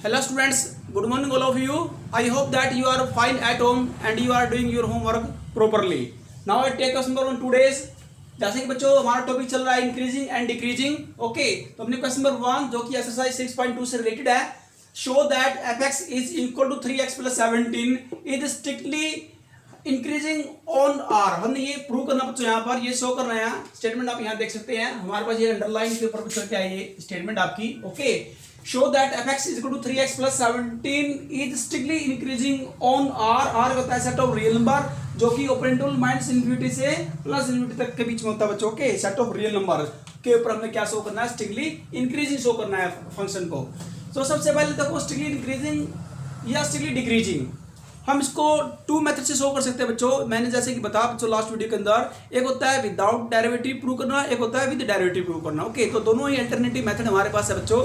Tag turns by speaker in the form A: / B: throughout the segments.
A: Hello students, good morning all of you. I hope that you are fine at home and you are doing your homework properly. Now I take question number 1 today's. जैसे कि बच्चों हमारा topic चल रहा है increasing and decreasing. Okay, तो अपने question number 1 जो कि एक्सरसाइज 6.2 से रिलेटेड है. Show that fx is equal to 3x plus 17 is strictly increasing on R. हमने ये प्रूव करना बच्चों, यहाँ पर ये शो करना है. स्टेटमेंट आप यहाँ देख सकते हैं, हमारे पास ये अंडरलाइन के ऊपर बच्चों क्या है ये स्टेटमेंट आपकी. Okay, show that fx is equal to 3x plus 17 is strictly increasing on R. R होता है सेट ऑफ रियल नंबर जो कि ओपन इंटरवल माइनस इन्फिनिटी से प्लस इन्फिनिटी तक के बीच में होता है बच्चों. Okay, set of real number के ऊपर हमने क्या शो करना है, स्ट्रिक्टली इंक्रीजिंग शो करना है फंक्शन को. तो सबसे पहले देखो स्ट्रिक्टली इंक्रीजिंग या स्ट्रिक्टली डिक्रीजिंग हम इसको टू मेथड से शो कर सकते हैं बच्चों. मैंने जैसे कि बताया बच्चों लास्ट वीडियो के अंदर, एक होता है विदाउट डेरिवेटिव प्रूव करना, एक होता है विद डेरिवेटिव प्रूव करना. ओके, तो दोनों ही अल्टरनेटिव मेथड हमारे पास है बच्चों.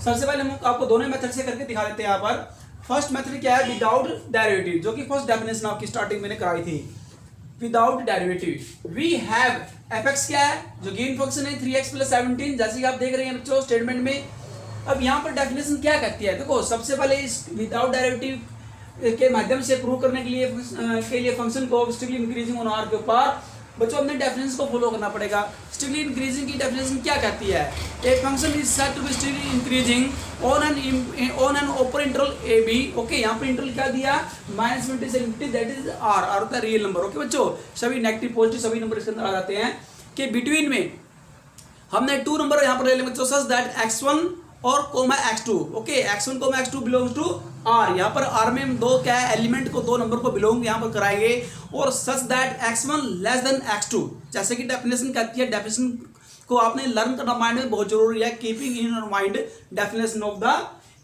A: सबसे पहले हम आपको दोनों मेथड से करके दिखा देते हैं. यहाँ पर फर्स्ट मेथड क्या है, विदाउट डेरिवेटिव, जो कि फर्स्ट डेफिनेशन आपकी स्टार्टिंग मैंने कराई थी. Without derivative we have fx क्या है, जो गिवन फंक्शन है 3x प्लस 17, जैसे कि आप देख रहे हैं बच्चों स्टेटमेंट में. अब यहाँ पर डेफिनेशन क्या कहती है, देखो सबसे पहले इस विदाउट डेरिवेटिव के माध्यम से प्रूव करने के लिए फंक्शन को स्ट्रिक्टली इंक्रीजिंग ऑन आर के ऊपर बच्चों हमने डेफिनेशन को फॉलो करना पड़ेगा. स्ट्रिक्टली इंक्रीजिंग की डेफिनेशन क्या कहती है, a function is said to be strictly increasing on an open interval A B. Okay, यहाँ पर इंटरवल क्या दिया, -20 से ∞, दैट इज आर. आर होता है रियल नंबर. ओके बच्चों, सभी नेगेटिव पॉजिटिव सभी नंबर इसके अंदर आ जाते हैं. कि बिटवीन में हमने 2 नंबर यहाँ पर ले लेंगे बच्चों, सच दैट x1 और comma x2. Okay, x1 comma x2 belongs to R. यहाँ पर आर में दो क्या है, एलिमेंट को, दो नंबर को बिलोंग यहाँ पर कराएंगे. और सच that x1 less then x2, जैसे कि डेफिनेशन कहती है. डेफिनेशन को आपने लर्न करना माइंड में बहुत जरूरी है. Keeping in your mind definition of the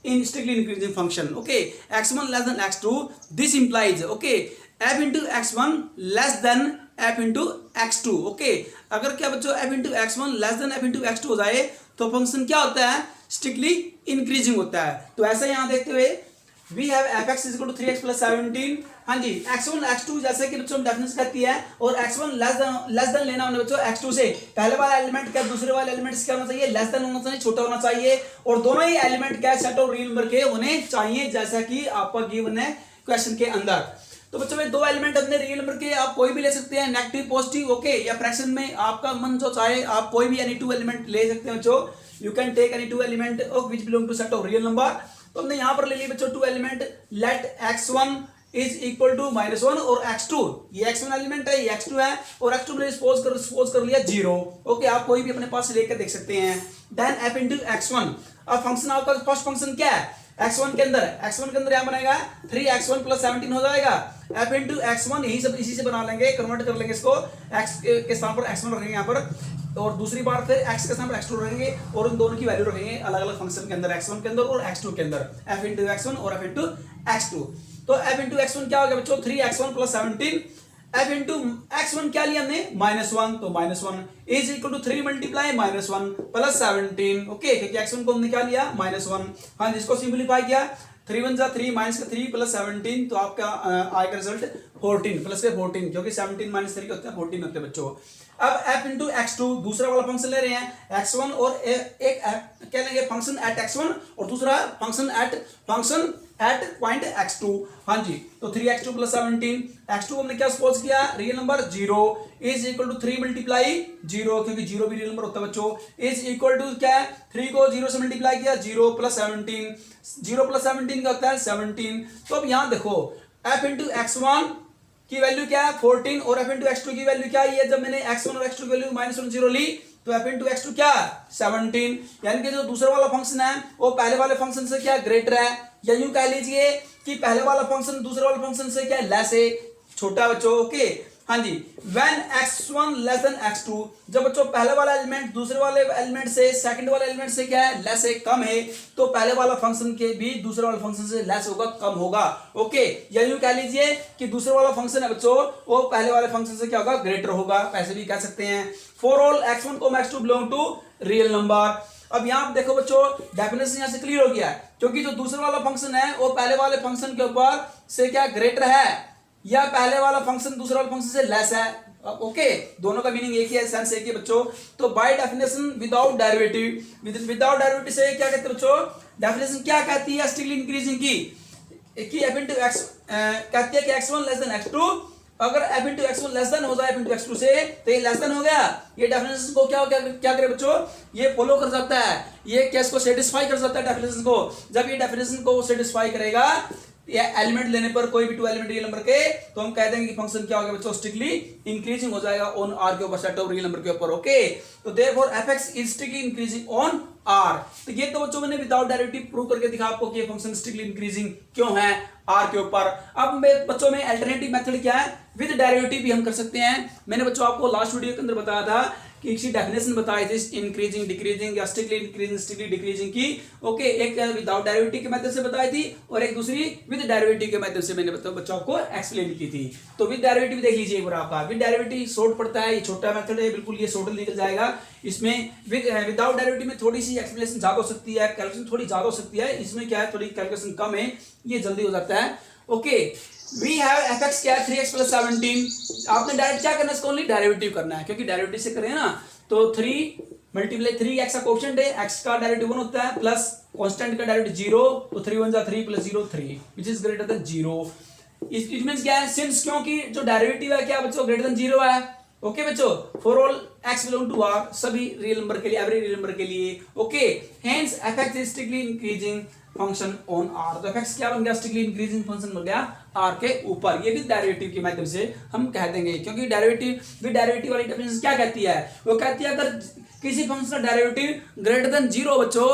A: in strictly increasing function. Okay, x1 less then x2, this implies okay f into x1 less than f into x2. Okay, अगर क्या बच्चों f into x1 less than f into x2 हो जाए तो function क्या होता है, strictly increasing होता है. तो ऐसा यहाँ देखते हुए we have fx is equal to 3x plus 17. हाँ जी, x1 x2 जैसे कि बच्चों डेफिनेशन कहती है. और x1 लेस देन लेना हमने बच्चों x2 से. पहले वाला एलिमेंट क्या, दूसरे वाले एलिमेंट क्या होना चाहिए, लेस देन होना चाहिए, छोटा होना चाहिए. और दोनों ही एलिमेंट क्या सेट ऑफ रियल नंबर के होने चाहिए, जैसा कि आपका गिवन है क्वेश्चन के अंदर. तो बच्चों में दो एलिमेंट अपने रियल नंबर के आप कोई भी ले सकते हैं, नेगेटिव पॉजिटिव. ओके, या फ्रैक्शन में आपका मन जो चाहे आप कोई भी एनी 2 एलिमेंट ले सकते हैं बच्चों. You can take any 2 element of which belong to set of real number. तो हमने यहाँ पर ले लिए बच्चों 2 element. Let x1 is equal to -1 और x2, ये x1 एलिमेंट है, ये x2 है. और x2 में सपोज कर लिया 0. ओके, आप कोई भी अपने पास लेकर देख सकते हैं. Then f into x1. अब फंक्शन आपका फर्स्ट फंक्शन क्या है, x1 के अंदर यहाँ बनेगा 3x1 प्लस 17 हो जाएगा. f इंटू x1 यही सब इसी से बना लेंगे, कन्वर्ट कर लेंगे इसको. x के स्थान पर x1 रखेंगे यहाँ पर, और दूसरी बार फिर x के स्थान पर x2 रखेंगे, और उन दोनों की वैल्यू रखेंगे अलग अलग फंक्शन के अंदर, x1 के अंदर और x2 के अंदर. f इंटू x1 और f इंटू x2. तो f इंटू x1 क्या हो गया बच्चों, 3x1 plus 17. f into x1 क्या लिया हमने, -1. तो -1 is equal to 3 multiply -1 plus 17. Okay, क्योंकि x1 को हमने क्या लिया, -1. हाँ, जिसको सिंप्लीफाई किया 3 1 जा 3 माइनस का 3 प्लस 17, तो आपका आएगा रिजल्ट 14 प्लस के 14, क्योंकि 17 माइनस 3 होते हैं 14 होते हैं बच्चों. अब f इंटू x2 दूसरा वाला फंक्शन ले रहे हैं, x1 और एक क्या लेंगे फंक्शन एट x1 और दूसरा फंक्शन एट पॉइंट x2. हाँ जी, तो 3x2 प्लस 17. x2 हमने क्या सपोज किया, real number 0 is equal to 3 multiply 0, क्योंकि 0 भी रियल नंबर होता है बच्चों. इज इक्वल टू क्या है, 3 को 0 से मल्टीप्लाई किया, 0 प्लस 17. 0 प्लस 17 का होता है 17. तो अब यहाँ देखो f इंटू x1 की वैल्यू क्या है 14, और f इंटू x2 की वैल्यू क्या है, जब मैंने x1 और x2 की वैल्यू -1 0 ली तो f इंटू x2 क्या 17. यानी कि जो दूसरा वाला फंक्शन है वो पहले वाले फंक्शन से क्या ग्रेटर है, या यूं कह लीजिए कि पहले वाला फंक्शन दूसरे वाले फंक्शन से क्या लेस है, छोटा बच्चों. ओके, हाँ जी, when x1 less then x2, जब बच्चों पहले वाला एलिमेंट दूसरे वाले एलिमेंट से, सेकंड वाले एलिमेंट से क्या है, लेस है, कम है, तो पहले वाला फंक्शन के भी दूसरे वाले फंक्शन से लेस होगा, कम होगा. ओके, या यूं कह लीजिए कि दूसरे वाला फंक्शन है बच्चों वो पहले वाले फंक्शन से क्या होगा, ग्रेटर होगा, ऐसे भी कह सकते हैं. फॉर ऑल x1 को x2 belong to real number. अब यहाँ देखो बच्चों डेफिनेशन यहाँ से क्लियर हो गया है, क्योंकि जो दूसरा वाला फंक्शन है वो पहले वाले फंक्शन के ऊपर से क्या ग्रेटर है, या पहले वाला फंक्शन दूसरे वाले फंक्शन से लेस है. ओके, दोनों का मीनिंग एक ही है, सेंस एक ही बच्चों। तो by definition without derivative, without derivative से क्या कहते हैं बच्चों, डेफिनेशन क्या कहती है स्ट्रिक्टली इंक्रीजिंग की f इंटू एक्स कहती है कि x1 लेस देन x2, अगर f into x1 less then हो जाए f इंटू x2 से तो ये लेस देन हो गया। ये डेफिनेशन को क्या करे बच्चों, ये फॉलो कर सकता है, ये केस को सेटिस्फाई कर सकता है डेफिनेशन को। जब ये डेफिनेशन को सेटिस्फाई करेगा या एलिमेंट लेने पर कोई भी 2 एलिमेंट रियल नंबर के, तो हम कह देंगे कि फंक्शन क्या हो गया बच्चों, स्ट्रिक्टली इंक्रीजिंग हो जाएगा ऑन आर के ऊपर, सेट ऑफ रियल नंबर के ऊपर। ओके, तो therefore fx is strictly increasing on R. तो ये तो बच्चों मैंने विदाउट डेरिवेटिव प्रूव करके दिखा आपको कि ये फंक्शन स्ट्रिक्टली इंक्रीजिंग क्यों है आर के ऊपर। अब बच्चों में अल्टरनेटिव मेथड क्या है, विद डेरिवेटिव भी हम कर सकते हैं। मैंने बच्चों आपको लास्ट वीडियो के अंदर बताया था कि इसकी डेफिनेशन बताई थी इंक्रीजिंग, डिक्रीजिंग या स्ट्रिक्टली इंक्रीजिंग, स्ट्रिक्टली डिक्रीजिंग की। ओके, एक विदाउट डेरिवेटिव के मेथड से बताई थी और एक दूसरी विद डेरिवेटिव के मेथड से मैंने बच्चों को एक्सप्लेन की थी। तो विद डेरिवेटिव देख लीजिए एक बार आपका, विद डेरिवेटिव शॉर्ट पड़ता है, ये छोटा मेथड है बिल्कुल, ये शॉर्ट निकल जाएगा। इसमें विदाउट डेरिवेटिव में थोड़ी सी एक्सप्लेनेशन ज्यादा हो सकती है, कैलकुलेशन थोड़ी ज्यादा हो सकती है, इसमें क्या है थोड़ी कैलकुलेशन कम है, ये जल्दी हो जाता है। ओके, वी हैव fx क्या है 3x + 17, आपने डायरेक्ट क्या करना है, इसको ओनली डेरिवेटिव करना है, क्योंकि डेरिवेटिव से करें ना तो 3 मल्टीप्लाई 3x का कोएफिशिएंट है, x का डेरिवेटिव 1 होता है प्लस कांस्टेंट का डेरिवेटिव 0, तो 3 * 1 = 3 + 0 3 which is greater than 0। It means क्या है, सिंस क्योंकि जो डेरिवेटिव है क्या बच्चों ग्रेटर देन 0 है। ओके बच्चों, for all x belong to r, सभी रियल नंबर के लिए, एवरी रियल नंबर के लिए। Okay, hence fx is strictly increasing function on r। तो fx क्या बन गया, स्ट्रिक्टली इंक्रीजिंग फंक्शन बन गया r के ऊपर। ये भी डेरिवेटिव के माध्यम से हम कह देंगे, क्योंकि डेरिवेटिव विद डेरिवेटिव वाली डेफिनेशन क्या कहती है, वो कहती है अगर किसी फंक्शन का डेरिवेटिव ग्रेटर देन 0 बच्चों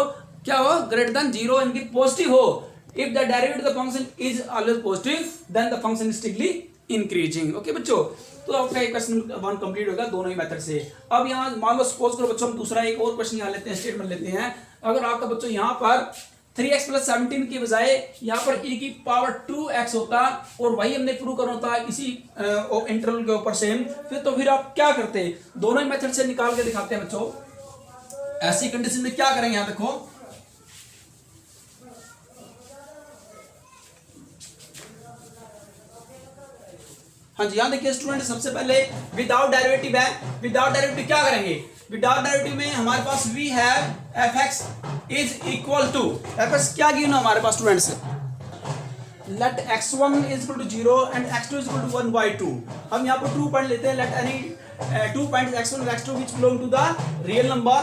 A: क्या हो, ग्रेटर देन 0 यानी कि पॉजिटिव हो, if the derivative of the function is always positive then the function is strictly increasing. Okay बच्चों, तो आपका क्वेश्चन 1 कंप्लीट होगा दोनों ही मेथड से। अब यहाँ मान लो सपोज करो बच्चों हम दूसरा एक और क्वेश्चन यहाँ लेते हैं, स्टेटमेंट लेते हैं। अगर आपका बच्चों यहाँ पर 3x + 17 की बजाय यहाँ पर e की पावर 2x होता और वही हमने प्रूव करना होता इसी इंटरवल के ऊपर सेम, फिर आप क्या करते, दोनों ही मेथड से निकाल के दिखाते हैं बच्चों। ऐसी कंडीशन में क्या करेंगे, यहाँ देखो हाँ जी, यहाँ देखिए स्टूडेंट, सबसे पहले विदाउट डेरिवेटिव है, विदाउट डेरिवेटिव क्या करेंगे, विदाउट डेरिवेटिव में हमारे पास we have fx is equal to, fx क्या गिवन है हमारे पास students, let x1 is equal to 0 and x2 is equal to 1/2। हम यहाँ पर 2 पॉइंट लेते हैं, लेट एनी 2 पॉइंट x1 और x2 which belong to the real number,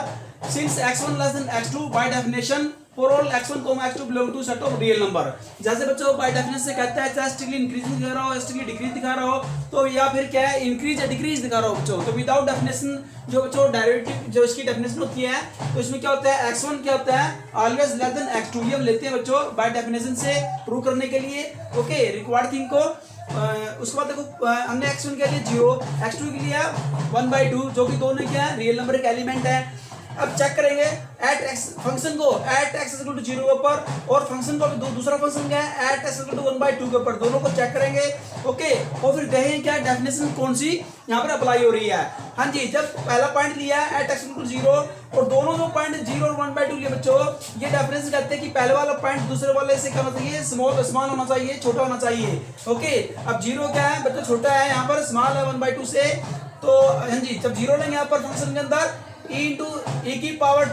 A: since x1 less than x2 by definition for all x1, x2 belong to set of real number। जैसे बच्चों by definition से कहता है चाहे strictly increasing दिखा रहा हो, स्ट्रिक्टली डिक्रीज दिखा रहा हो, तो या फिर क्या है इंक्रीज या डिक्रीज दिखा रहा हो बच्चों। तो विदाउट डेफिनेशन जो बच्चों डेरिवेटिव जो इसकी डेफिनेशन होती है, तो इसमें क्या होता है x1 क्या होता है ऑलवेज लेस देन x2, ये हम लेते हैं बच्चों बाय डेफिनेशन से प्रूव करने के लिए। ओके, रिक्वायर्ड थिंग को उसके बाद देखो हमने x1 के लिए 0, x2 के लिए 1/2, जो कि दोनों क्या है रियल नंबर का एलिमेंट है। अब चेक करेंगे एट एक्स फंक्शन को एट x = 0 के ऊपर, और फंक्शन को दूसरा फंक्शन क्या है एट x = 1/2 के ऊपर, दोनों को चेक करेंगे। ओके, और फिर देखें क्या डेफिनेशन कौन सी यहाँ पर अप्लाई हो रही है। हाँ जी, जब पहला पॉइंट लिया है एट x = 0 और दोनों जो पॉइंट 0 और 1/2 लिए बच्चों, ये डेफिनेशन कहते हैं कि पहले वाला पॉइंट दूसरे वाले से क्या होना चाहिए, स्मॉल होना चाहिए, छोटा होना चाहिए। ओके, अब 0 क्या है बच्चों, छोटा है, यहाँ पर स्मॉल है 1/2 से। तो हाँ जी, जब 0 लेंगे यहाँ पर फंक्शन के अंदर e की पावर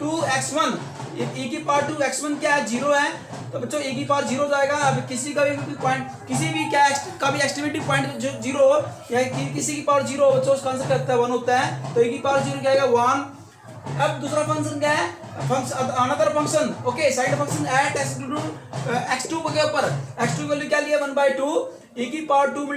A: 2x1, e की पावर 2x1 क्या है 0 है, तो बच्चों e की पावर 0 जाएगा। अब किसी का भी पॉइंट, किसी भी क्या का भी एस्टिमेटिव पॉइंट जो 0 हो या किसी की पावर 0 हो बच्चों, उसका आंसर क्या होता है 1 होता है, तो e की पावर 0 क्या आएगा 1। अब दूसरा फंक्शन क्या है, another function, okay, side function at x2 के ऊपर, x2 की वैल्यू क्या लिया 1/2, e की पावर 2 ×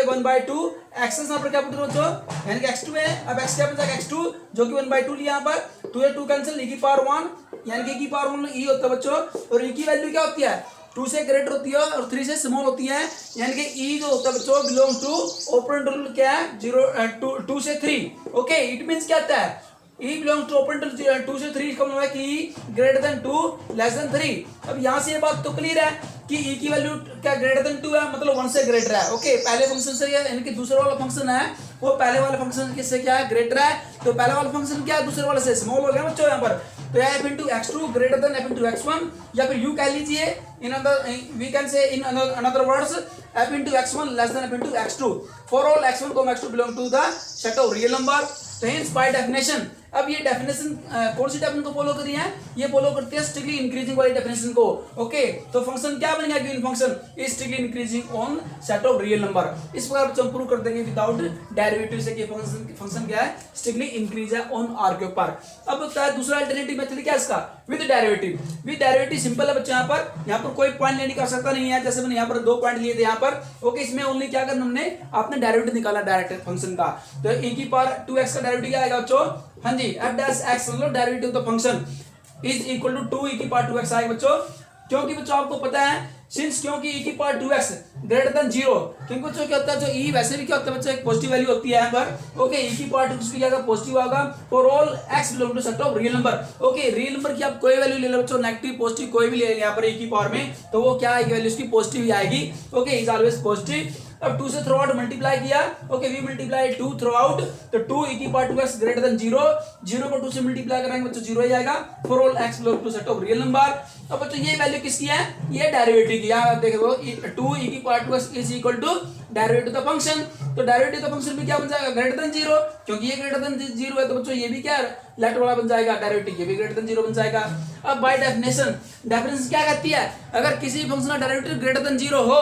A: 1/2, x यहाँ पर क्या पुट करो बच्चों, यानी कि x2 है। अब x क्या बचा x2 जो कि 1/2 लिया यहाँ पर, 2 से 2 कैंसिल, e की पावर 1, यानी कि e की पावर 1 e होता है बच्चों, और e की वैल्यू क्या होती है 2 से ग्रेटर होती है और 3 से स्मॉल होती है, यानी कि e जो होता है बच्चों बिलोंग्स टू ओपन इंटरवल क्या है 2 से 3। ओके, इट मींस क्या होता है E belongs to open interval 2 से 3 का मतलब है कि E greater than 2 less than 3। अब यहाँ से ये बात तो क्लियर है कि E की वैल्यू क्या greater than 2 है, मतलब 1 से ग्रेटर है। ओके, पहले फंक्शन से यानी कि दूसरे वाला फंक्शन है वो पहले वाले फंक्शन से क्या है ग्रेटर है, तो पहले वाला फंक्शन क्या है दूसरे वाले से स्मॉल हो गया बच्चों यहाँ पर। तो f into x2 greater than f into x1, या फिर यू कह लीजिए in other we can say in another words f into x1 less than f into x2 for all x1 x2 belong to the set of real number. तो hence by definition, अब ये definition कौन सी definition को follow कर रही है, ये follow करती है स्ट्रिक्टली इंक्रीजिंग वाली डेफिनेशन को। ओके, तो फंक्शन क्या बनेगा, given function is strictly increasing on set of real number. इस प्रकार हम प्रूव कर देंगे विदाउट डेरिवेटिव से कि फंक्शन क्या है, स्ट्रिक्टली इंक्रीज है ऑन आर के ऊपर। अब होता है दूसरा अल्टरनेटिव मेथड क्या है इसका, with derivative. With derivative simple है बच्चों, यहाँ पर कोई पॉइंट लेने की आवश्यकता नहीं है, जैसे मैंने यहाँ पर 2 पॉइंट लिए थे यहाँ पर। ओके, इसमें ओनली क्या करना हमने, आपने डेरिवेटिव निकाला डायरेक्ट फंक्शन का। तो e की पावर 2x का डेरिवेटिव क्या आएगा बच्चों, हाँ जी f डैश x मतलब derivative of the function is equal to 2 e की पावर 2x आएगा बच्चों। क्योंकि बच्चों आपको पता है सिंस क्योंकि e की पावर 2x ग्रेटर देन 0, क्योंकि बच्चों क्या होता है, जो e वैसे भी क्या होता है बच्चों, एक पॉजिटिव वैल्यू होती है यहाँ पर। ओके, e की पावर 2x भी क्या होगा, पॉजिटिव होगा for all x belong to set of real number. Okay, real number की आप कोई वैल्यू ले लो बच्चों, नेगेटिव पॉजिटिव कोई भी ले यहाँ पर e की पावर में, तो वो क्या आएगी वैल्यू उसकी पॉजिटिव ही आएगी। Okay, is always positive. अब 2 से थ्रू आउट मल्टीप्लाई किया, okay we multiply 2 throughout, तो 2 e की पावर 2x ग्रेटर देन 0, 0 को 2 से मल्टीप्लाई करेंगे बच्चों 0 ही आएगा for all x belong to set of real number. अब बच्चों ये वैल्यू किसकी है, ये डेरिवेटिव की। आप देखो 2 e की power 2x is equal to derivative of the function. तो डेरिवेटिव ऑफ द फंक्शन में क्या बन जाएगा, ग्रेटर देन 0, क्योंकि ये ग्रेटर देन 0 है तो बच्चों ये भी क्या लेफ्ट वाला बन जाएगा, डेरिवेटिव ये भी ग्रेटर देन 0 बन जाएगा। अब बाय डेफिनेशन, डेफिनेशन क्या कहती है, अगर किसी फंक्शन का डेरिवेटिव ग्रेटर देन 0 हो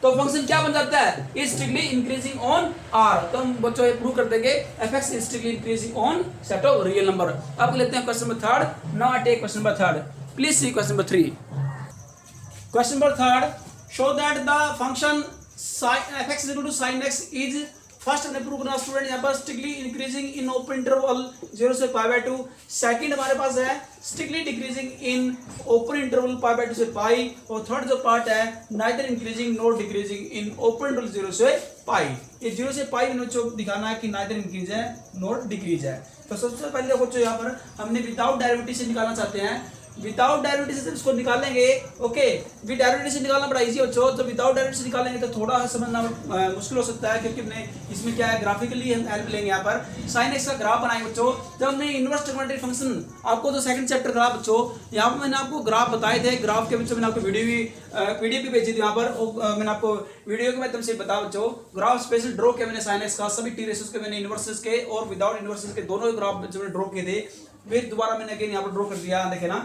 A: तो फंक्शन क्या बन जाता है, is strictly increasing on R. तो हम बच्चों ये प्रूव कर देंगे fx is strictly increasing on set of real number. अब लेते हैं question number 3। Now I take question number 3, please see question number 3। Question number 3, show that the function fx is equal to sin x is, first हमने prove करना student यहाँ पर strictly increasing in open interval 0 से π/2। Second हमारे पास है strictly decreasing in open interval π/2 से pi, और थर्ड जो पार्ट है neither increasing not decreasing in open interval 0 से पाई। ये 0 से पाई में जो दिखाना है कि नाइदर इंक्रीज है नॉट डिक्रीज है। तो सबसे पहले देखो जो यहाँ पर हमने विदाउट डेरिवेटिव से निकालना चाहते हैं, विदाउट डेरिवेटिव से इसको निकालेंगे। ओके, विद डेरिवेटिव से निकालना बड़ा इजी बच्चों, तो विदाउट डेरिवेटिव से निकालेंगे तो थोड़ा समझना मुश्किल हो सकता है, क्योंकि हमने इसमें क्या है ग्राफिकली हम हेल्प लेंगे। यहाँ पर sin x का ग्राफ बनाएंगे बच्चों। जब हमने इनवर्स ट्रिग्नोमेट्रिक फंक्शन आपको तो सेकंड चैप्टर था बच्चों, यहाँ पर मैंने आपको ग्राफ बताए थे, ग्राफ के बच्चों मैंने आपको वीडियो भी पीडीएफ भी भेजी थी यहाँ पर, मैंने आपको वीडियो के माध्यम से बता बच्चों ग्राफ स्पेशल ड्रॉ किया मैंने sin x का, सभी टी रेशियोज के मैंने इनवर्सेस के और विदाउट इनवर्सेस के दोनों ग्राफ बच्चों मैंने ड्रॉ किए थे। फिर दोबारा मैंने अगेन यहाँ पर ड्रॉ कर दिया, देखे ना,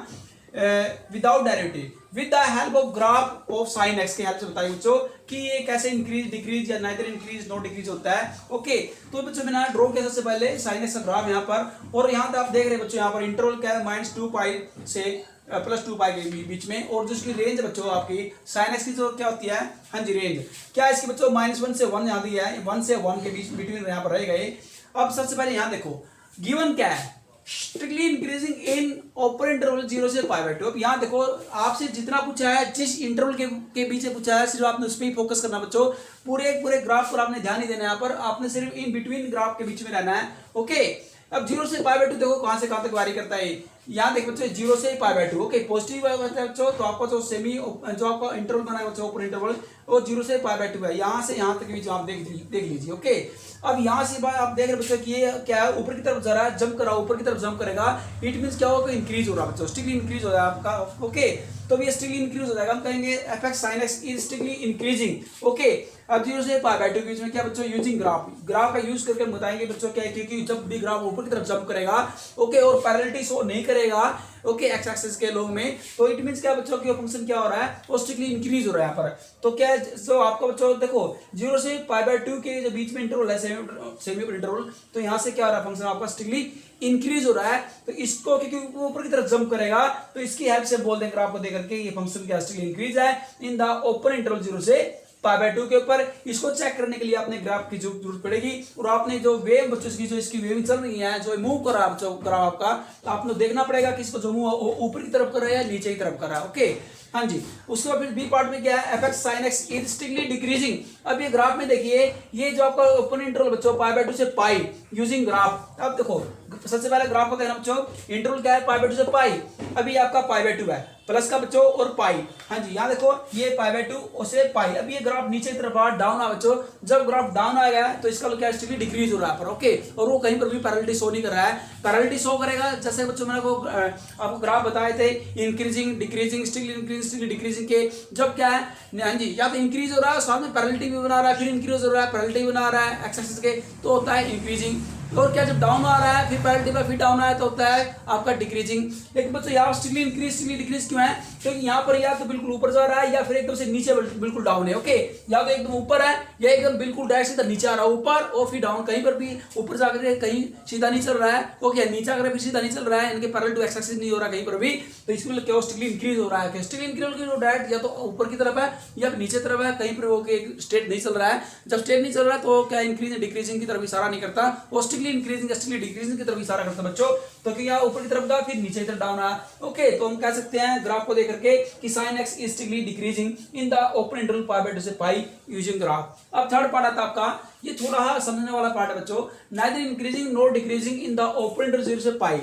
A: without derivative with the help of graph of sin x के हेल्प से बताइए बच्चों कि ये कैसे इंक्रीज डिक्रीज या नाइदर इंक्रीज नॉट डिक्रीज होता है। ओके, तो बच्चों मैंने ड्रॉ किया सबसे पहले sin x का ग्राफ यहाँ पर, और यहाँ पे आप देख रहे हैं बच्चों यहाँ पर इंटरवल क्या है -2π से +2π के बीच में, और जो इसकी रेंज बच्चों आपकी sin x की जो क्या होती है, हाँ जी रेंज क्या है इसकी बच्चों, -1 से 1 यहाँ दी है, 1 से 1 के बीच बिटवीन यहाँ पर रहेगा ये। अब सबसे पहले यहाँ देखो गिवन क्या है, strictly increasing in open interval 0 से π/2। अब यहाँ देखो आपसे जितना पूछा है, जिस इंटरवल के बीच से पूछा है, सिर्फ आपने उस पर ही फोकस करना बच्चों, पूरे ग्राफ पर आपने ध्यान नहीं देना, यहाँ पर आपने सिर्फ इन बिटवीन ग्राफ के बीच में रहना है। ओके, अब 0 से π/2 देखो कहां से कहां तक वारी करता है, यहाँ देख बच्चों 0 से π/2। ओके, पॉजिटिव है बच्चों, तो आपका जो सेमी जो आपका इंटरवल बना है बच्चों ओपन इंटरवल, वो 0 से π/2 है, यहाँ से यहाँ तक भी जो आप देख लीजिए। ओके, अब यहाँ से बात आप देख रहे बच्चों कि ये क्या है, ऊपर की तरफ जा रहा है, जंप कर रहा है, ऊपर की तरफ जंप करेगा, इट मींस क्या होगा, इंक्रीज हो रहा है बच्चों, स्ट्रिक्टली इंक्रीज हो रहा है आपका। ओके, तो ये स्ट्रिक्टली इंक्रीज हो जाएगा, हम कहेंगे fx sin x is strictly increasing. Okay, अब 0 से π/2 के बीच में क्या बच्चों, यूजिंग ग्राफ का यूज करके हम बताएंगे बच्चों क्या है, क्योंकि जब भी ग्राफ ऊपर की तरफ जंप करेगा, ओके, और पैरेललिटी शो नहीं करेगा, ओके, एक्स एक्सिस के लोग में, तो इट मींस क्या बच्चों कि फंक्शन क्या हो रहा है, वो स्ट्रिक्टली इंक्रीज हो रहा है यहाँ पर। तो क्या जो आपका बच्चों देखो 0 से π/2 के जो बीच में इंटरवल है, सेमी इंटरवल, तो यहाँ से क्या हो रहा है, फंक्शन आपका स्ट्रिक्टली इंक्रीज हो रहा है। तो इसको क्योंकि ऊपर की तरफ जंप करेगा, तो इसकी हेल्प से बोल देंगे ग्राफ को देख करके ये फंक्शन क्या स्ट्रिक्टली इंक्रीज है इन द ओपन इंटरवल 0 से π/2 के ऊपर। इसको चेक करने के लिए आपने ग्राफ की जरूरत पड़ेगी, और आपने जो वेव बच्चों की जो इसकी वेविंग चल रही है, जो मूव कर रहा है बच्चों ग्राफ आपका, तो आपने देखना पड़ेगा कि इसको जो मूव ऊपर की तरफ कर रहा है या नीचे की तरफ कर रहा है। ओके, हाँ जी, उसके बाद फिर बी पार्ट में क्या है, fx sin x is strictly decreasing. अब ये ग्राफ में देखिए, ये जो आपका ओपन इंटरवल बच्चों π/2 से पाई यूजिंग ग्राफ, अब देखो सबसे पहले ग्राफ को देखना बच्चों, इंटरवल क्या है पाई बाय 2 से पाई, अभी आपका पाई बाय 2 है प्लस का बच्चों और पाई, हाँ जी यहाँ देखो ये पाई बाय 2 और से पाई। अब ये ग्राफ नीचे की तरफ डाउन आ बच्चों, जब ग्राफ डाउन आएगा तो इसका क्या स्टिकली डिक्रीज हो रहा है पर, ओके, और वो कहीं पर भी पैरेललिटी शो नहीं कर रहा है। पैरेललिटी शो करेगा जैसे बच्चों मैंने आपको ग्राफ बताए थे इंक्रीजिंग डिक्रीजिंग स्टिकली इंक्रीजिंग स्टिकली डिक्रीजिंग के, जब क्या है हाँ जी या तो इंक्रीज हो रहा है साथ में पैरेललिटी भी बना रहा है, फिर इंक्रीज हो रहा है पैरेललिटी बना रहा है एक्स एक्सिस के, तो होता है इंक्रीजिंग। और क्या जब डाउन आ रहा है फिर पैरेललिटी पर फिर डाउन आया तो होता है आपका डिक्रीजिंग। लेकिन बच्चों यहाँ स्टिकली इंक्रीज स्टिकली डिक्रीज क्यों है, क्योंकि यहाँ पर या तो बिल्कुल ऊपर जा रहा है या फिर एकदम से नीचे बिल्कुल डाउन है, ओके, या तो एकदम ऊपर है या एकदम बिल्कुल डायरेक्ट सीधा नीचे आ रहा है ऊपर और फिर डाउन, कहीं पर भी ऊपर जाकर कहीं सीधा नहीं चल रहा है, ओके, नीचे आकर फिर सीधा नहीं चल रहा है, इनके पैरेलल टू एक्स एक्सिस नहीं हो रहा कहीं पर भी, तो इसके लिए क्या स्टिकली इंक्रीज हो रहा है। स्टिकली इंक्रीज डायरेक्ट या तो ऊपर की तरफ है या नीचे तरफ है, कहीं पर वो स्टेट नहीं चल रहा है। जब स्टेट नहीं चल रहा है तो क्या इंक्रीज डिक्रीजिंग की तरफ इशारा नहीं करता, वो स्टिकली इंक्रीजिंग स्टिकली डिक्रीजिंग की तरफ इशारा करता बच्चों, तो कि यहाँ ऊपर की तरफ का फिर नीचे की तरफ डाउन आ, ओके, तो हम कह सकते हैं ग्राफ को देख करके कि sin x is strictly decreasing in the open interval pi by 2 से pi using graph। अब थर्ड पार्ट आता है आपका, ये थोड़ा समझने वाला पार्ट है बच्चों, neither increasing nor decreasing in the open interval 0 से pi।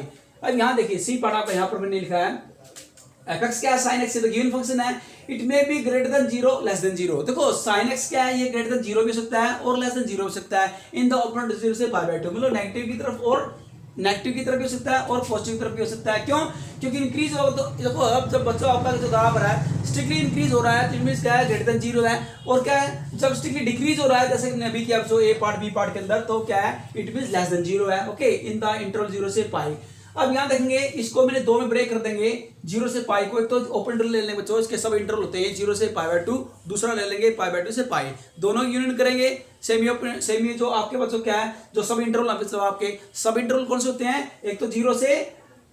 A: अब यहाँ देखिए सी पार्ट आपका यहाँ पर मैंने लिखा है fx क्या है sin x से गिवन फंक्शन है, it may be greater than 0 less than 0। देखो sin x क्या है, ये ग्रेटर देन 0 भी हो सकता है और लेस देन 0 हो सकता है इन द ओपन इंटरवल 0 से pi by 2, मतलब नेगेटिव की तरफ और नेगेटिव की तरफ भी हो सकता है और पॉजिटिव की तरफ भी हो सकता है। क्यों, क्योंकि इंक्रीज होगा तो देखो अब जब बच्चों आपका जो ग्राफ रहा है स्ट्रिक्टली इंक्रीज हो रहा है तो इट मींस क्या है ग्रेटर देन 0 है, और क्या है जब स्ट्रिक्टली डिक्रीज हो रहा है जैसे अभी कि आप जो ए पार्ट बी पार्ट के अंदर, तो क्या है इट मींस लेस देन 0 है, ओके, इन द इंटरवल 0 से पाई। अब यहाँ देखेंगे इसको मैंने दो में ब्रेक कर देंगे, 0 से पाई को, एक तो ओपन इंटरवल ले लेंगे बच्चों, इसके सब इंटरवल होते हैं 0 से पाई बाय 2, दूसरा ले लेंगे पाई बाय 2 से पाई, दोनों यूनियन करेंगे सेमी जो आपके बच्चों क्या है जो सब इंटरवल आपके सब इंटरवल कौन से होते हैं, एक तो 0 से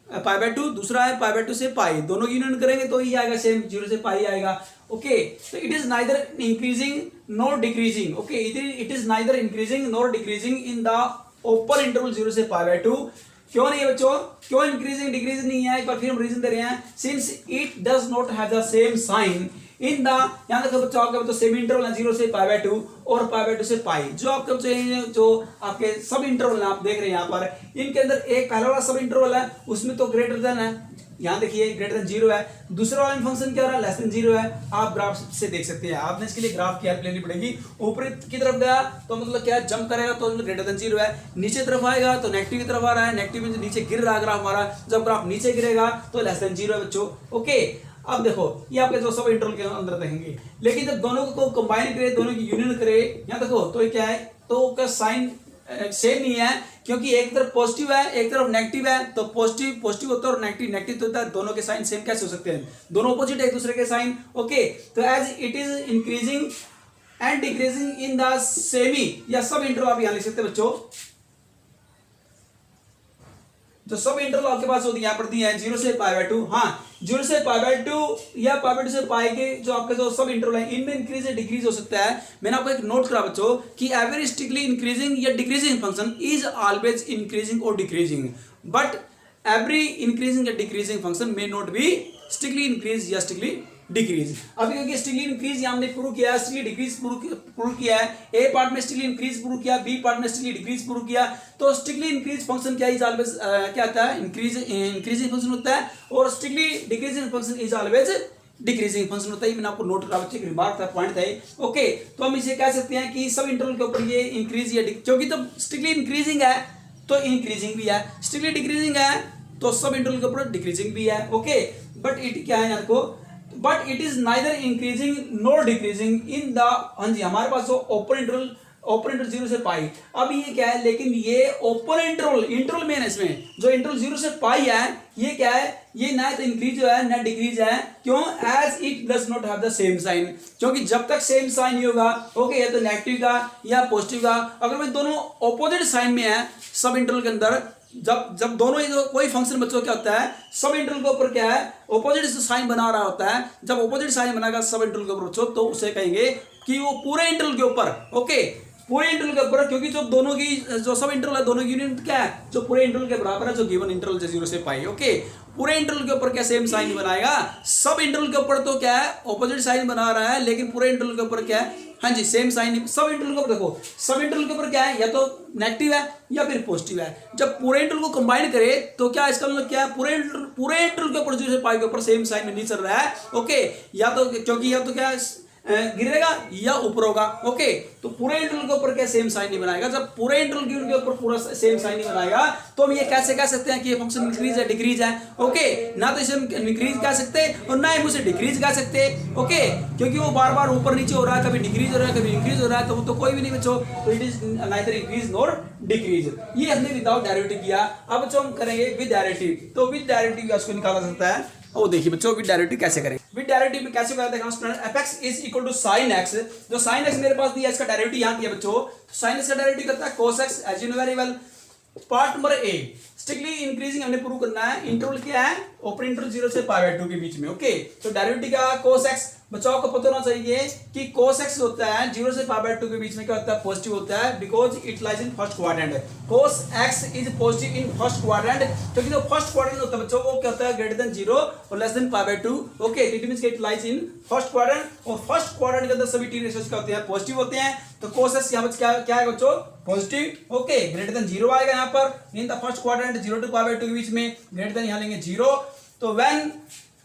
A: पाई बाय 2, दूसरा है पाई बाय 2 से पाई, दोनों यूनियन करेंगे तो ये आएगा सेम 0 से पाई आएगा, ओके। तो it is neither increasing nor decreasing, okay, it is neither increasing nor decreasing in the open interval 0 से पाई बाय 2। क्यों नहीं है बच्चों, क्यों इंक्रीजिंग डिक्रीजिंग नहीं है, एक बार फिर हम रीजन दे रहे हैं, since it does not have the same sign in the, यहाँ देखो बच्चों आपके बच्चों सेम इंटरवल है 0 से पाई बाय 2 और पाई बाय 2 से पाई, जो आपके बच्चों जो आपके सब इंटरवल है आप देख रहे हैं यहाँ पर, इनके अंदर एक पहला वाला सब इंटरवल है उसमें तो ग्रेटर देन है, यहाँ देखिए ग्रेटर देन 0 है, दूसरा वाला फंक्शन क्या हो रहा है लेस देन 0 है, आप ग्राफ से देख सकते हैं। आपने इसके लिए ग्राफ की हेल्प लेनी पड़ेगी, ऊपर की तरफ गया तो मतलब क्या जंप करेगा तो ग्रेटर देन 0 है, नीचे तरफ आएगा तो नेगेटिव की तरफ आ रहा है, नेगेटिव में नीचे गिर रहा है ग्राफ हमारा, जब ग्राफ नीचे गिरेगा तो लेस देन 0 है बच्चों, ओके। अब देखो ये आपके जो सब इंटरवल के अंदर देखेंगे, लेकिन जब दोनों को कंबाइन करे, दोनों की यूनियन करे, यहाँ देखो तो ये क्या है, तो क्या साइन सेम नहीं है, क्योंकि एक तरफ पॉजिटिव है एक तरफ नेगेटिव है, तो पॉजिटिव पॉजिटिव होता है और नेगेटिव नेगेटिव होता है, दोनों के साइन सेम कैसे हो सकते हैं, दोनों अपोजिट है एक दूसरे के साइन, ओके। तो as it is increasing and decreasing in the semi या सब इंटरवल आप यहां लिख सकते हैं बच्चों, जो सब इंटरवल आपके पास होती है यहाँ पर दी है 0 से पाई बाय 2, हाँ 0 से पाई बाय 2 या पाई बाय 2 से पाई के जो आपके जो सब इंटरवल है इनमें इंक्रीज या डिक्रीज हो सकता है। मैंने आपको एक नोट करा बच्चों कि एवरी स्ट्रिक्टली इंक्रीजिंग या decreasing function is always increasing और डिक्रीजिंग, बट एवरी इंक्रीजिंग या decreasing function may not be strictly increase या स्ट्रिक्टली डिक्रीज। अभी क्योंकि स्ट्रिक्टली इंक्रीज हमने प्रूव किया है, स्ट्रिक्टली डिक्रीज प्रूव किया है, ए पार्ट में स्ट्रिक्टली इंक्रीज प्रूव किया, बी पार्ट में स्ट्रिक्टली डिक्रीज प्रूव किया, तो स्ट्रिक्टली इंक्रीज फंक्शन क्या इज ऑलवेज क्या आता है इंक्रीजिंग फंक्शन होता है, और strictly decreasing function is always decreasing function होता है। मैंने आपको नोट करा बच्चे, रिमार्क था, पॉइंट था, ओके। तो हम इसे कह सकते हैं कि सब इंटरवल के ऊपर ये इंक्रीज या क्योंकि तो स्ट्रिक्टली इंक्रीजिंग है तो इंक्रीजिंग भी है, स्ट्रिक्टली डिक्रीजिंग है तो सब इंटरवल के ऊपर डिक्रीजिंग भी है, ओके। बट इट क्या है यहाँ को, but it is neither increasing nor decreasing in the, हाँ जी हमारे पास जो ओपन इंटरवल 0 से पाई, अब ये क्या है, लेकिन ये ओपन इंटरवल में इसमें जो इंटरवल 0 से पाई है ये क्या है, ये ना तो इंक्रीज है ना डिक्रीज है, क्यों, as it does not have the same sign, क्योंकि जब तक सेम साइन नहीं होगा, ओके, या तो नेगेटिव का या पॉजिटिव का, अगर मैं दोनों ऑपोजिट साइन में है सब इंटरवल के अंदर, जब दोनों ही जो कोई फंक्शन बच्चों क्या होता है सब इंटरवल के ऊपर क्या है ऑपोजिट साइन बना रहा होता है, जब ऑपोजिट साइन बनाएगा सब इंटरवल के ऊपर बच्चों तो उसे कहेंगे कि वो पूरे इंटरवल के ऊपर, ओके, पूरे इंटरवल के ऊपर, क्योंकि जो दोनों की जो सब इंटरवल है दोनों की यूनिट क्या है, जो पूरे इंटरवल के बराबर है, जो गिवन इंटरवल से 0 से पाई। ओके, पूरे इंटरवल के ऊपर क्या सेम साइन बनाएगा, सब इंटरवल के ऊपर तो क्या है ऑपोजिट साइन बना रहा है, लेकिन पूरे इंटरवल के ऊपर क्या है, हाँ जी सेम साइन। सब इंटरवल के ऊपर देखो, सब इंटरवल के ऊपर क्या है, या तो नेगेटिव है या फिर पॉजिटिव है। जब पूरे इंटरवल को कंबाइन करे तो क्या इसका मतलब क्या है, पूरे इंटरवल के ऊपर 0 से पाई के ऊपर सेम साइन नहीं चल रहा है। ओके, या तो क्योंकि या तो क्या गिरेगा या ऊपर होगा। ओके, तो पूरे इंटरवल के ऊपर क्या सेम साइन नहीं बनाएगा। जब पूरे इंटरवल के ऊपर पूरा सेम साइन नहीं बनाएगा तो हम ये कैसे कह सकते हैं कि ये फंक्शन इंक्रीज है डिक्रीज है। ओके, ना तो इसे हम इंक्रीज कह सकते और ना ही उसे डिक्रीज कह सकते। ओके, क्योंकि वो बार बार ऊपर नीचे हो रहा है, कभी डिक्रीज हो रहा है कभी इंक्रीज हो रहा है, तो वो तो कोई भी नहीं बच्चों, तो it is neither increase nor decrease. ये हमने विदाउट डेरिवेटिव किया। अब बच्चों हम करेंगे विद डेरिवेटिव। तो विद डेरिवेटिव इसको निकाला जा सकता है। वो देखिए बच्चों विद डेरिवेटिव कैसे करें। विद डेरिवेटिव में कैसे करते हैं student, fx is equal to sin x। जो sin x मेरे पास दिया इसका डेरिवेटिव यहां दिया बच्चों, तो sin x का डेरिवेटिव करता है cos x as you know very well. Part number A, strictly increasing हमने प्रूव करना है। इंटरवल क्या है, ओपन इंटरवल 0 से π/2 के बीच में। ओके, तो डेरिवेटिव का cos x बच्चों को पता होना चाहिए कि cos x होता है 0 से π/2 के बीच में क्या होता है, पॉजिटिव होता है, because it lies in first quadrant. cos x is positive in first quadrant, क्योंकि जो फर्स्ट क्वाड्रेंट होता है बच्चों वो क्या होता है, ग्रेटर देन 0 और less than π/2। Okay, it means it lies in first quadrant, और फर्स्ट क्वाड्रेंट के अंदर सभी टी रेशियोज क्या होते हैं, पॉजिटिव होते हैं। तो cos x यहां पर क्या है बच्चों, पॉजिटिव। ओके, ग्रेटर देन 0 आएगा यहां पर in the first quadrant 0 to π/2 के बीच में, ग्रेटर देन यहां लेंगे 0। तो when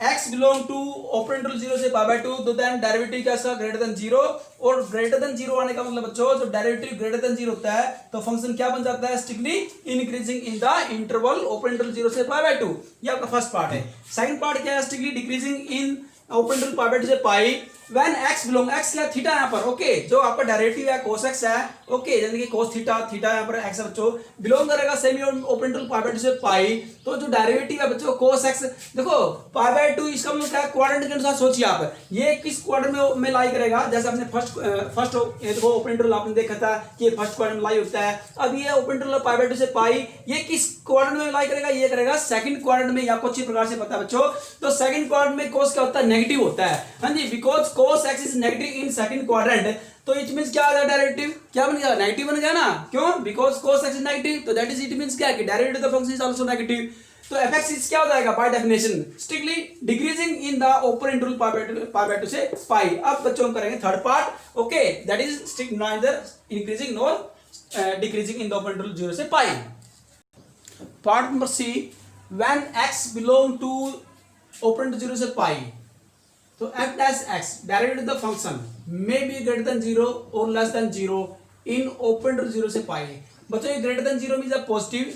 A: x belong to open interval 0 से π/2, तो देन डेरिवेटिव कैसा, ग्रेटर देन 0। और ग्रेटर देन 0 आने का मतलब बच्चों जब डेरिवेटिव ग्रेटर देन 0 होता है तो फंक्शन क्या बन जाता है, strictly increasing in the interval open interval 0 से π/2। ये आपका फर्स्ट पार्ट है। सेकंड पार्ट क्या है, strictly decreasing in open interval π/2 से pi when x belong, x क्या थीटा यहां पर। ओके, जो आपका डेरिवेटिव है cos x है। ओके, यानी कि cos थीटा, थीटा यहां पर x है बच्चों, बिलोंग करेगा सेमी ओपन इंटरवल π/2 से पाई। तो जो डेरिवेटिव है बच्चों cos x, देखो π/2 इसका मतलब क्या है, क्वाड्रेंट के अनुसार सोचिए आप, ये किस क्वाड्रेंट में लाई करेगा। जैसे आपने फर्स्ट देखो ओपन इंटरवल आपने देखा था कि ये फर्स्ट क्वाड्रेंट में लाई होता है। अब ये ओपन इंटरवल π/2 से पाई ये किस क्वाड्रेंट में लाई करेगा, ये करेगा सेकंड क्वाड्रेंट में। आपको अच्छी प्रकार से पता है बच्चों, तो सेकंड क्वाड्रेंट में cos क्या होता है, नेगेटिव होता है। हाँ जी, because cos x is negative in second quadrant, तो इट मींस क्या आ गया, डेरिवेटिव क्या बन गया, नेगेटिव बन गया ना। क्यों, because cos x is negative, तो दैट इज इट मींस क्या कि derivative of the function is also negative. तो fx इज क्या हो जाएगा, by definition strictly decreasing in the open interval π/2 से पाई। अब बच्चों हम करेंगे third part. Okay, that is strict neither increasing nor decreasing in the open interval 0 से pi. Part number C, when x belong to open interval 0 से पाई, तो f dash x derivative of the function may be greater than 0 or less than 0 in open interval 0 से पाई। बच्चों ये greater than 0 means positive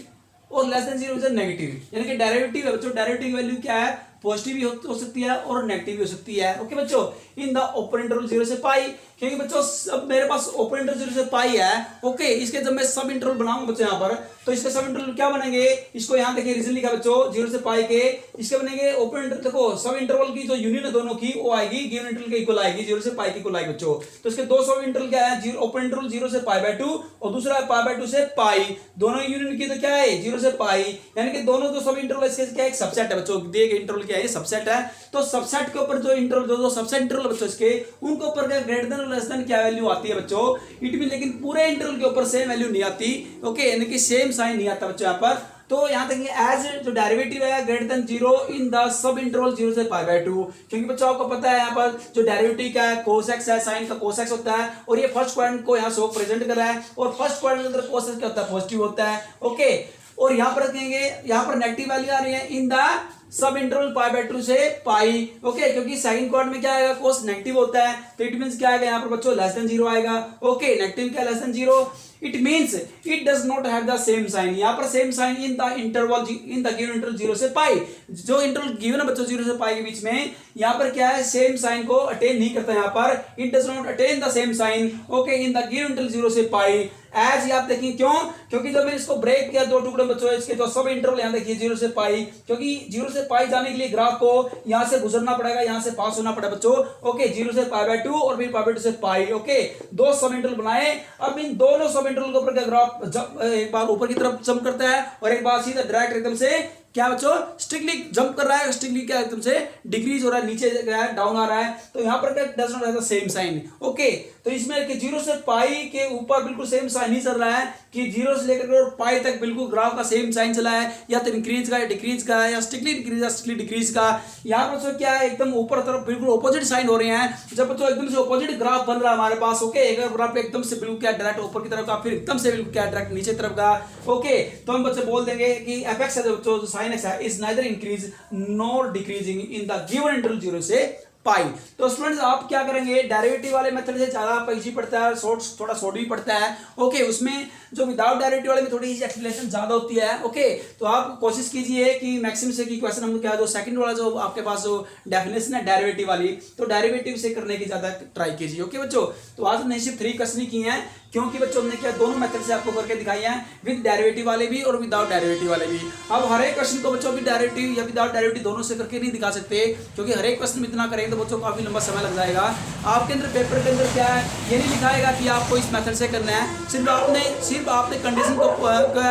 A: और less than 0 means negative, यानी कि derivative है बच्चों, डेरिवेटिव की वैल्यू क्या है, पॉजिटिव भी हो सकती है और नेगेटिव भी हो सकती है। ओके बच्चों, इन द ओपन इंटरवल 0 से पाई, क्योंकि बच्चों सब मेरे पास ओपन इंटरवल 0 से पाई है। ओके, इसके जब मैं सब इंटरवल बनाऊंगा बच्चों यहाँ पर, तो इसके सब इंटरवल क्या बनेंगे, इसको यहाँ देखिए रीजन लिखा बच्चों 0 से पाई के, इसके बनेंगे ओपन इंटरवल। देखो सब इंटरवल की जो यूनियन है दोनों की वो आएगी गिवन इंटरवल के इक्वल आएगी, 0 से पाई के इक्वल आएगी बच्चों। तो इसके दो सब इंटरवल क्या है, ओपन इंटरवल 0 से π/2 और दूसरा है π/2 से पाई, दोनों यूनियन की तो क्या है 0 से पाई, यानी कि दोनों जो सब इंटरवल इसके क्या एक सबसेट है बच्चों, दिए गए इंटरवल क्या है, सबसेट है। तो सबसेट के ऊपर जो इंटरवल जो सबसेट इंटरवल बच्चों इसके उनके ऊपर क्या ग्रेटर देन और लेस देन क्या वैल्यू आती है बच्चों, इट मीन, लेकिन पूरे इंटरवल के ऊपर सेम वैल्यू नहीं आती। ओके, यानी कि सेम साइन नहीं आता बच्चों यहाँ पर। तो यहाँ देखेंगे एज जो डेरिवेटिव है greater than 0 in the sub interval 0 से π/2, क्योंकि बच्चों आपको पता है यहाँ पर जो डेरिवेटिव क्या है cos x है, साइन का cos x होता है, और ये फर्स्ट क्वाड्रेंट को यहाँ शो प्रेजेंट कर रहा है, और फर्स्ट क्वाड्रेंट के अंदर cos x क्या होता है, पॉजिटिव होता है। ओके, और यहाँ पर रखेंगे, यहाँ पर नेगेटिव वैल्यू आ रही है इन द सब इंटरवल π/2 से पाई। ओके, क्योंकि सेकंड क्वाड्रेंट में क्या आएगा, cos नेगेटिव होता है, तो इट मींस क्या आएगा यहाँ पर बच्चों, लेस देन 0 आएगा। ओके, नेगेटिव क्या less than 0, it means it does not have the same sign, यहाँ पर same sign in the interval in the given interval 0 से पाई। जो इंटरवल गिवन है बच्चों 0 से पाई के बीच में, यहाँ पर क्या है, सेम साइन को अटेन नहीं करता, यहाँ पर it does not attain the same sign. Okay, in the given interval 0 से पाई एज, आप देखिए क्यों, क्योंकि जब मैंने इसको ब्रेक किया दो टुकड़े बच्चों, इसके जो सब इंटरवल यहाँ देखिए 0 से पाई, क्योंकि 0 से पाई जाने के लिए ग्राफ को यहाँ से गुजरना पड़ेगा, यहाँ से पास होना पड़ेगा बच्चों। ओके, 0 से π/2 और फिर π/2 से पाई। ओके, दो सब इंटरवल बनाए। अब इन दोनों सब इंटरवल के ऊपर का ग्राफ एक बार ऊपर की तरफ जंप करता है और एक बार सीधा डायरेक्ट एकदम से क्या बच्चों स्ट्रिक्टली जंप कर रहा है, स्ट्रिक्टली क्या एकदम से डिक्रीज हो रहा है, नीचे गया डाउन आ रहा है, तो यहाँ पर क्या does not have the same sign. Okay, तो इसमें कि 0 से पाई के ऊपर बिल्कुल सेम साइन नहीं चल रहा है कि 0 से लेकर और पाई तक बिल्कुल ग्राफ का सेम साइन चला है, या तो इंक्रीज का या डिक्रीज का या स्ट्रिक्टली इंक्रीज या स्ट्रिक्टली डिक्रीज का। यहाँ पर बच्चों क्या है एकदम ऊपर तरफ बिल्कुल ऑपोजिट साइन हो रहे हैं। जब बच्चों एकदम से ऑपोजिट ग्राफ बन रहा है हमारे पास, ओके, एक ग्राफ एकदम से बिल्कुल क्या डायरेक्ट ऊपर की तरफ का, फिर एकदम से बिल्कुल क्या डायरेक्ट नीचे तरफ का, ओके, तो हम बच्चे बोल देंगे कि एफ एक्स है जो साइन एक्स है is neither increase nor decreasing in the given interval 0 से पाई। तो स्टूडेंट्स आप क्या करेंगे, डेरिवेटिव वाले मेथड से ज्यादा आपका इजी पड़ता है, थोड़ा शॉर्ट भी पड़ता है। ओके, उसमें जो विदाउट डेरिवेटिव वाले में थोड़ी सी एक्सप्लेनेशन ज्यादा होती है। ओके, तो आप कोशिश कीजिए कि मैक्सिमम से की क्वेश्चन हम क्या जो सेकंड वाला जो आपके पास जो डेफिनेशन है डेरिवेटिव वाली, तो डेरिवेटिव से करने की ज्यादा ट्राई कीजिए। ओके बच्चों, तो आज हमने सिर्फ 3 क्वेश्चन ही किए हैं, क्योंकि बच्चों हमने क्या दोनों मेथड से आपको करके दिखाई है, विद डेरिवेटिव वाले भी और विदाउट डेरिवेटिव वाले भी। अब हर एक क्वेश्चन को बच्चों भी डेरिवेटिव या विदाउट डेरिवेटिव दोनों से करके नहीं दिखा सकते, क्योंकि हर एक क्वेश्चन में इतना करेंगे तो बच्चों को काफी लंबा समय लग जाएगा। आपके अंदर पेपर के अंदर क्या है, ये नहीं लिखाएगा कि आपको इस मेथड से करना है, सिर्फ आपने कंडीशन को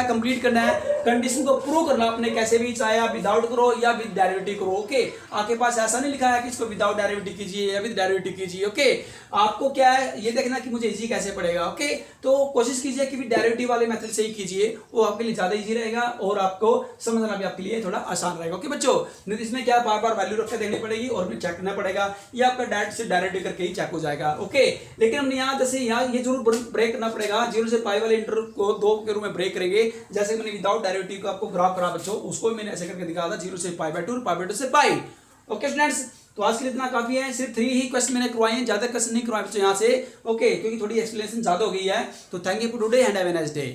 A: कंप्लीट करना है, कंडीशन को प्रूव करना आपने कैसे भी, चाहे आप विदाउट करो या विद डेरिवेटिव करो। ओके, आपके पास ऐसा नहीं लिखा है कि इसको विदाउट डेरिवेटिव कीजिए या विद डेरिवेटिव कीजिए। ओके, आपको क्या है ये देखना कि मुझे इजी कैसे पड़ेगा। ओके, तो कोशिश कीजिए कि डेरिवेटिव वाले मेथड से ही कीजिए, वो आपके लिए ज्यादा इजी रहेगा और आपको समझना भी आपके लिए थोड़ा आसान रहेगा। ओके बच्चों, नहीं तो इसमें क्या बार बार वैल्यू रख के देनी पड़ेगी और फिर चेक करना पड़ेगा, ये आपका डायरेक्ट से डायरेक्ट करके ही चेक हो जाएगा। ओके, लेकिन हमने यहाँ जैसे यहाँ ये जरूर ब्रेक करना पड़ेगा, 0 से पाई वाले इंटरवल को 2 के रूप में ब्रेक करेंगे, जैसे मैंने विदाउट डेरिवेटिव का आपको ग्राफ करा बच्चों, उसको मैंने ऐसे करके दिखाया था 0 से पाई बाय 2 और पाई बाय 2 से पाई। ओके स्टूडेंट्स, तो आज के लिए इतना काफी है, सिर्फ 3 ही क्वेश्चन मैंने करवाए हैं, ज्यादा क्वेश्चन नहीं करवाए बच्चों यहाँ से। ओके, क्योंकि थोड़ी एक्सप्लेनेशन ज्यादा हो गई है। तो thank you for today and have a nice day.